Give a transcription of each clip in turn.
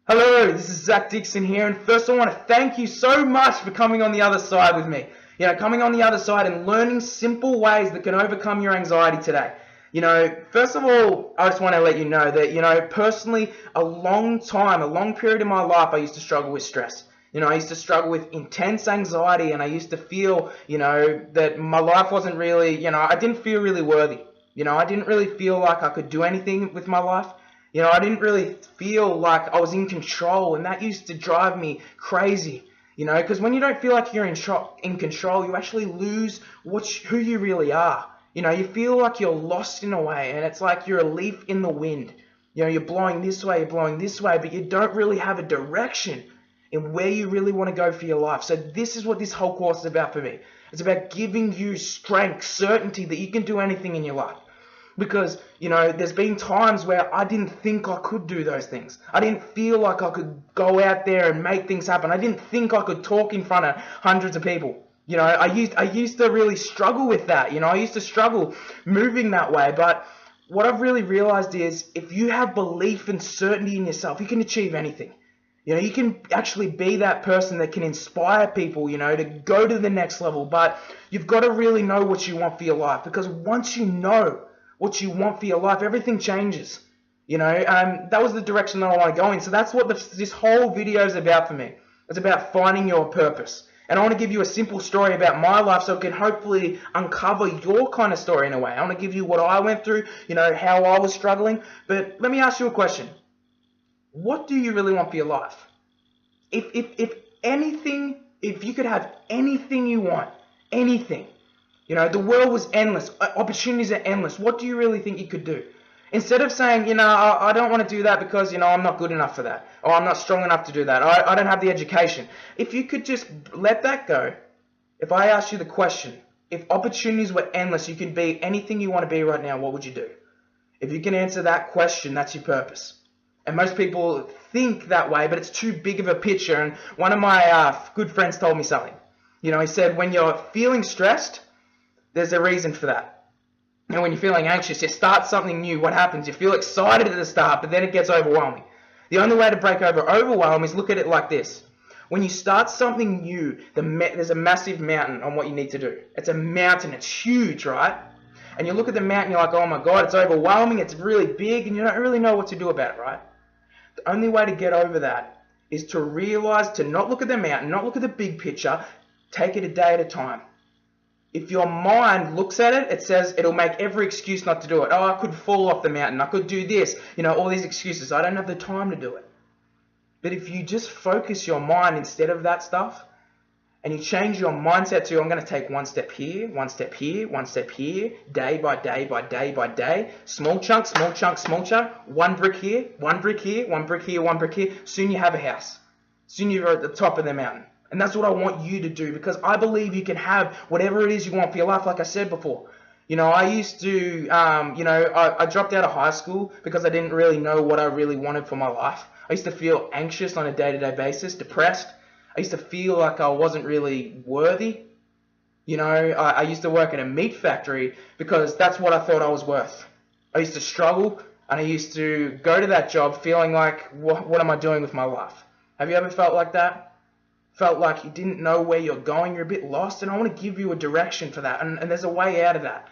Hello, this is Zach Dixon here, and first I want to thank you so much for coming on the other side with me. Coming on the other side and learning simple ways that can overcome your anxiety today. First of all, I just want to let you know that, personally, a long period in my life, I used to struggle with stress. I used to struggle with intense anxiety, and I used to feel, that my life wasn't really, I didn't feel really worthy. I didn't really feel like I could do anything with my life. I didn't really feel like I was in control, and that used to drive me crazy. Because when you don't feel like you're in control, you actually lose who you really are. You feel like you're lost in a way, and it's like you're a leaf in the wind. You're blowing this way, but you don't really have a direction in where you really want to go for your life. So this is what this whole course is about for me. It's about giving you strength, certainty that you can do anything in your life. Because, there's been times where I didn't think I could do those things. I didn't feel like I could go out there and make things happen. I didn't think I could talk in front of hundreds of people. I used to really struggle with that. I used to struggle moving that way. But what I've really realized is if you have belief and certainty in yourself, you can achieve anything. You can actually be that person that can inspire people, to go to the next level. But you've got to really know what you want for your life. Because once you know what you want for your life, everything changes. That was the direction that I want to go in. So that's what this whole video is about for me. It's about finding your purpose. And I want to give you a simple story about my life so it can hopefully uncover your kind of story in a way. I want to give you what I went through, how I was struggling. But let me ask you a question. What do you really want for your life? If you could have anything you want, anything, the world was endless. Opportunities are endless. What do you really think you could do? Instead of saying, I don't want to do that because, I'm not good enough for that. Or I'm not strong enough to do that. I don't have the education. If you could just let that go. If I asked you the question, if opportunities were endless, you could be anything you want to be right now, what would you do? If you can answer that question, that's your purpose. And most people think that way, but it's too big of a picture. And one of my good friends told me something. He said, when you're feeling stressed, there's a reason for that. And when you're feeling anxious, you start something new. What happens? You feel excited at the start, but then it gets overwhelming. The only way to break overwhelm is look at it like this. When you start something new, there's a massive mountain on what you need to do. It's a mountain. It's huge, right? And you look at the mountain, you're like, oh my God, it's overwhelming. It's really big, and you don't really know what to do about it, right? The only way to get over that is to realize to not look at the mountain, not look at the big picture. Take it a day at a time. If your mind looks at it, it says it'll make every excuse not to do it. Oh, I could fall off the mountain. I could do this. All these excuses. I don't have the time to do it. But if you just focus your mind instead of that stuff, and you change your mindset to, I'm going to take one step here, one step here, one step here, day by day by day by day, small chunk, small chunk, small chunk, one brick here, one brick here, one brick here, one brick here. Soon you have a house. Soon you're at the top of the mountain. And that's what I want you to do, because I believe you can have whatever it is you want for your life, like I said before. I used to, I dropped out of high school because I didn't really know what I really wanted for my life. I used to feel anxious on a day-to-day basis, depressed. I used to feel like I wasn't really worthy. I used to work in a meat factory because that's what I thought I was worth. I used to struggle, and I used to go to that job feeling like, what am I doing with my life? Have you ever felt like that? Felt like you didn't know where you're going, you're a bit lost, and I want to give you a direction for that, and there's a way out of that.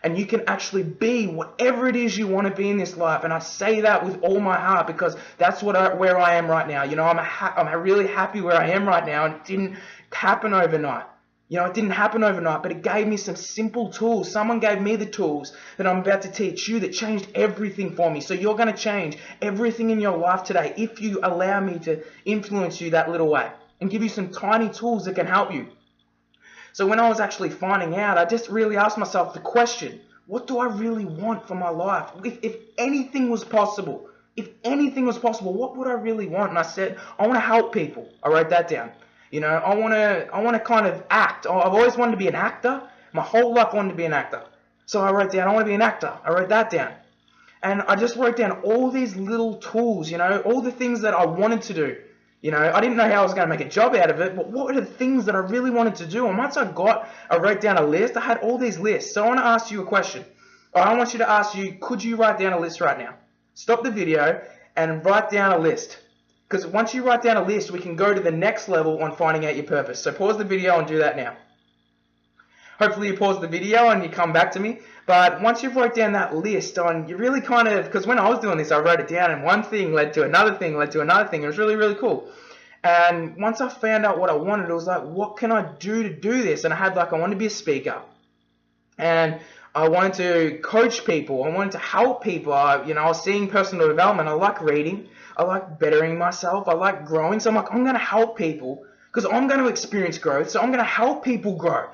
And you can actually be whatever it is you want to be in this life, and I say that with all my heart because that's where I am right now. I'm really happy where I am right now, and it didn't happen overnight. It didn't happen overnight, but it gave me some simple tools. Someone gave me the tools that I'm about to teach you that changed everything for me. So you're going to change everything in your life today if you allow me to influence you that little way and give you some tiny tools that can help you. So when I was actually finding out, I just really asked myself the question, what do I really want for my life? If anything was possible, what would I really want? And I said, I want to help people. I wrote that down. I want to kind of act. I've always wanted to be an actor. My whole life I wanted to be an actor. So I wrote down, I want to be an actor. I wrote that down. And I just wrote down all these little tools, all the things that I wanted to do. I didn't know how I was going to make a job out of it, but what were the things that I really wanted to do? And once I wrote down a list, I had all these lists. So I want to ask you a question. I want you to ask you, could you write down a list right now? Stop the video and write down a list. Because once you write down a list, we can go to the next level on finding out your purpose. So pause the video and do that now. Hopefully you pause the video and you come back to me. But once you've wrote down that list on, you really kind of, because when I was doing this, I wrote it down and one thing led to another thing, led to another thing. It was really, really cool. And once I found out what I wanted, it was like, what can I do to do this? And I had like, I wanted to be a speaker. And I wanted to coach people. I wanted to help people. I was seeing personal development. I like reading. I like bettering myself. I like growing. So I'm like, I'm going to help people because I'm going to experience growth. So I'm going to help people grow.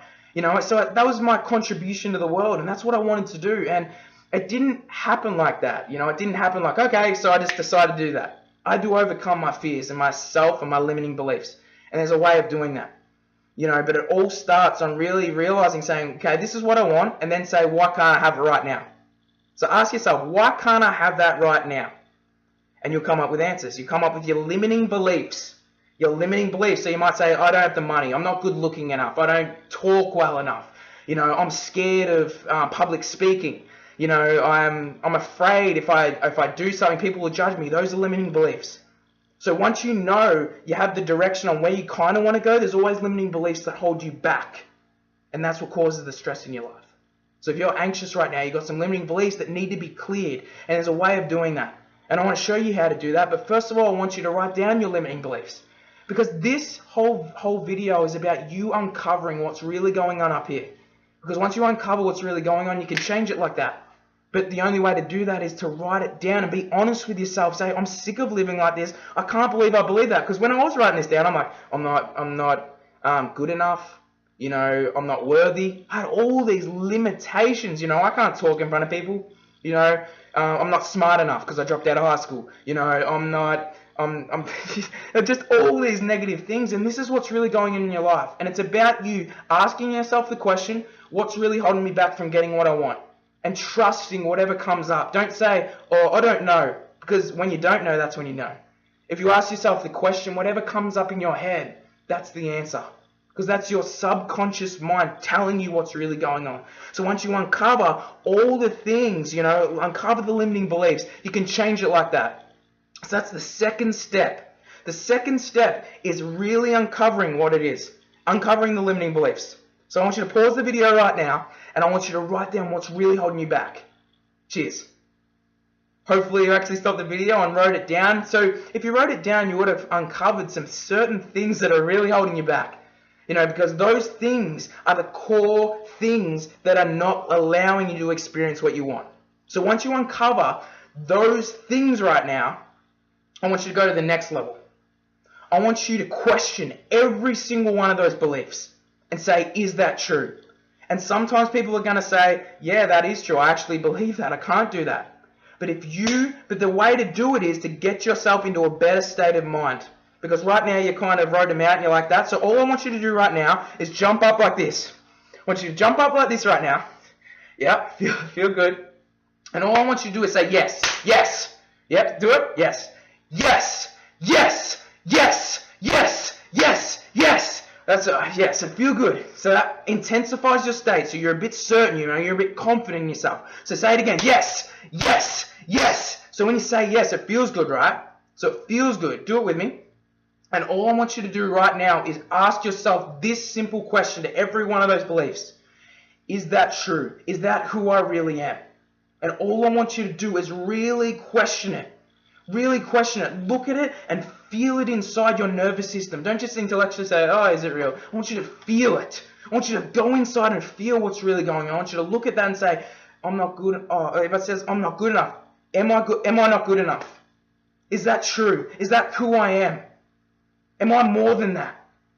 So that was my contribution to the world, and that's what I wanted to do. And it didn't happen like that. It didn't happen like, okay, so I just decided to do that. I do overcome my fears and myself and my limiting beliefs. And there's a way of doing that. But it all starts on really realizing, saying, okay, this is what I want, and then say, why can't I have it right now? So ask yourself, why can't I have that right now? And you'll come up with answers. You come up with your limiting beliefs. Your limiting beliefs. So you might say, I don't have the money. I'm not good looking enough. I don't talk well enough. I'm scared of public speaking. I'm afraid if I do something, people will judge me. Those are limiting beliefs. So once you know you have the direction on where you kind of want to go, there's always limiting beliefs that hold you back. And that's what causes the stress in your life. So if you're anxious right now, you've got some limiting beliefs that need to be cleared. And there's a way of doing that. And I want to show you how to do that. But first of all, I want you to write down your limiting beliefs. Because this whole video is about you uncovering what's really going on up here. Because once you uncover what's really going on, you can change it like that. But the only way to do that is to write it down and be honest with yourself. Say, I'm sick of living like this. I can't believe I believe that. Because when I was writing this down, I'm like, I'm not good enough. I'm not worthy. I had all these limitations. I can't talk in front of people. I'm not smart enough because I dropped out of high school. I'm just all these negative things, and this is what's really going on in your life. And it's about you asking yourself the question, what's really holding me back from getting what I want? And trusting whatever comes up. Don't say, oh, I don't know, because when you don't know, that's when you know. If you ask yourself the question, whatever comes up in your head, that's the answer. Because that's your subconscious mind telling you what's really going on. So once you uncover all the things, uncover the limiting beliefs, you can change it like that. So that's the second step. The second step is really uncovering what it is. Uncovering the limiting beliefs. So I want you to pause the video right now, and I want you to write down what's really holding you back. Cheers. Hopefully you actually stopped the video and wrote it down. So if you wrote it down, you would have uncovered some certain things that are really holding you back. Because those things are the core things that are not allowing you to experience what you want. So once you uncover those things right now, I want you to go to the next level. I want you to question every single one of those beliefs and say, is that true? And sometimes people are going to say, yeah, that is true. I actually believe that. I can't do that. But the way to do it is to get yourself into a better state of mind. Because right now you kind of wrote them out and you're like that. So all I want you to do right now is jump up like this. I want you to jump up like this right now. Yeah, feel good. And all I want you to do is say yes, yes. Yep, do it. Yes. Yes, yes, yes, yes, yes, yes. That's yes, and feel good. So that intensifies your state. So you're a bit certain, you're a bit confident in yourself. So say it again. Yes, yes, yes. So when you say yes, it feels good, right? So it feels good. Do it with me. And all I want you to do right now is ask yourself this simple question to every one of those beliefs. Is that true? Is that who I really am? And all I want you to do is really question it. Really question it. Look at it and feel it inside your nervous system. Don't just intellectually say, oh, is it real? I want you to feel it. I want you to go inside and feel what's really going on. I want you to look at that and say, I'm not good. Oh, if it says I'm not good enough, am I not good enough? Is that true? Is that who I am? Am I more than that?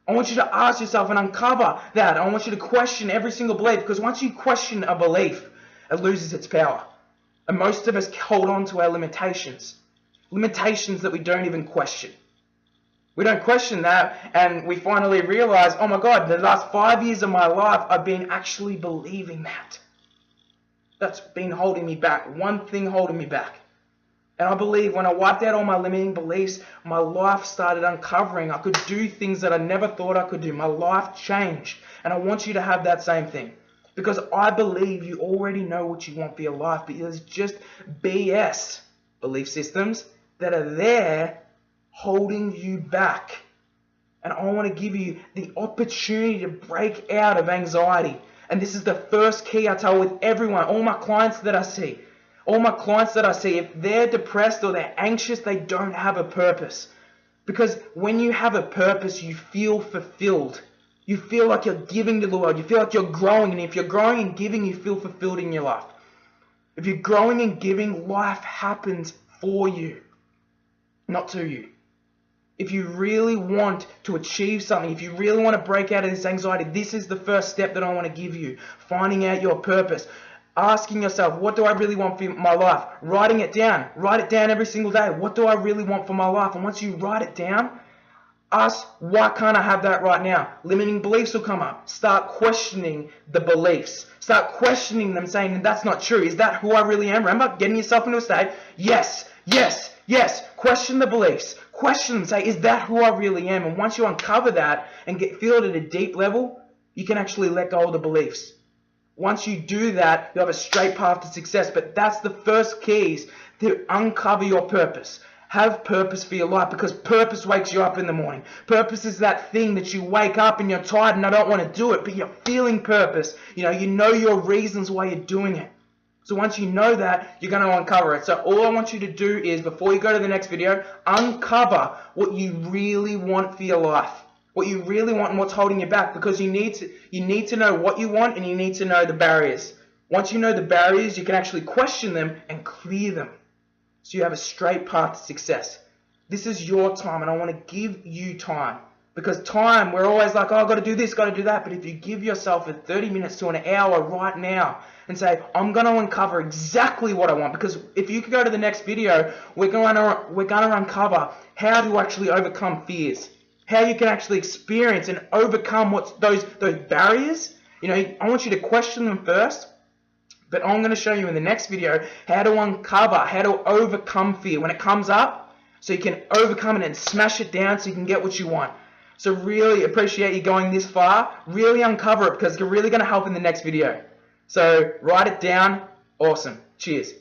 I want you to ask yourself and uncover that. I want you to question every single belief, because once you question a belief, it loses its power. And most of us hold on to our limitations. Limitations that we don't even question. We don't question that, and we finally realize, oh my God, the last 5 years of my life, I've been actually believing that. That's been holding me back. One thing holding me back. And I believe when I wiped out all my limiting beliefs, my life started uncovering. I could do things that I never thought I could do. My life changed. And I want you to have that same thing. Because I believe you already know what you want for your life, but there's just BS, belief systems, that are there holding you back. And I want to give you the opportunity to break out of anxiety. And this is the first key I tell with everyone, all my clients that I see. If they're depressed or they're anxious, they don't have a purpose. Because when you have a purpose, you feel fulfilled. You feel like you're giving to the world. You feel like you're growing. And if you're growing and giving, you feel fulfilled in your life. If you're growing and giving, life happens for you, not to you. If you really want to achieve something, if you really want to break out of this anxiety, this is the first step that I want to give you. Finding out your purpose. Asking yourself, what do I really want for my life? Writing it down. Write it down every single day. What do I really want for my life? And once you write it down, ask, why can't I have that right now? Limiting beliefs will come up. Start questioning the beliefs. Start questioning them, saying, that's not true. Is that who I really am? Remember, getting yourself into a state, yes. Question the beliefs. Question them. Say, is that who I really am? And once you uncover that and feel it at a deep level, you can actually let go of the beliefs. Once you do that, you have a straight path to success. But that's the first keys to uncover your purpose. Have purpose for your life, because purpose wakes you up in the morning. Purpose is that thing that you wake up and you're tired and I don't want to do it, but you're feeling purpose. You know your reasons why you're doing it. So once you know that, you're going to uncover it. So all I want you to do is, before you go to the next video, uncover what you really want for your life. What you really want and what's holding you back, because you need to know what you want, and you need to know the barriers. Once you know the barriers, you can actually question them and clear them. So you have a straight path to success. This is your time, and I want to give you time. Because time, we're always like, oh, I've got to do this, got to do that. But if you give yourself 30 minutes to an hour right now and say, I'm going to uncover exactly what I want. Because if you could go to the next video, we're going to uncover how to actually overcome fears. How you can actually experience and overcome those barriers. I want you to question them first. But I'm going to show you in the next video how to uncover, how to overcome fear when it comes up, so you can overcome it and smash it down so you can get what you want. So really appreciate you going this far. Really uncover it, because it's really going to help in the next video. So write it down. Awesome. Cheers.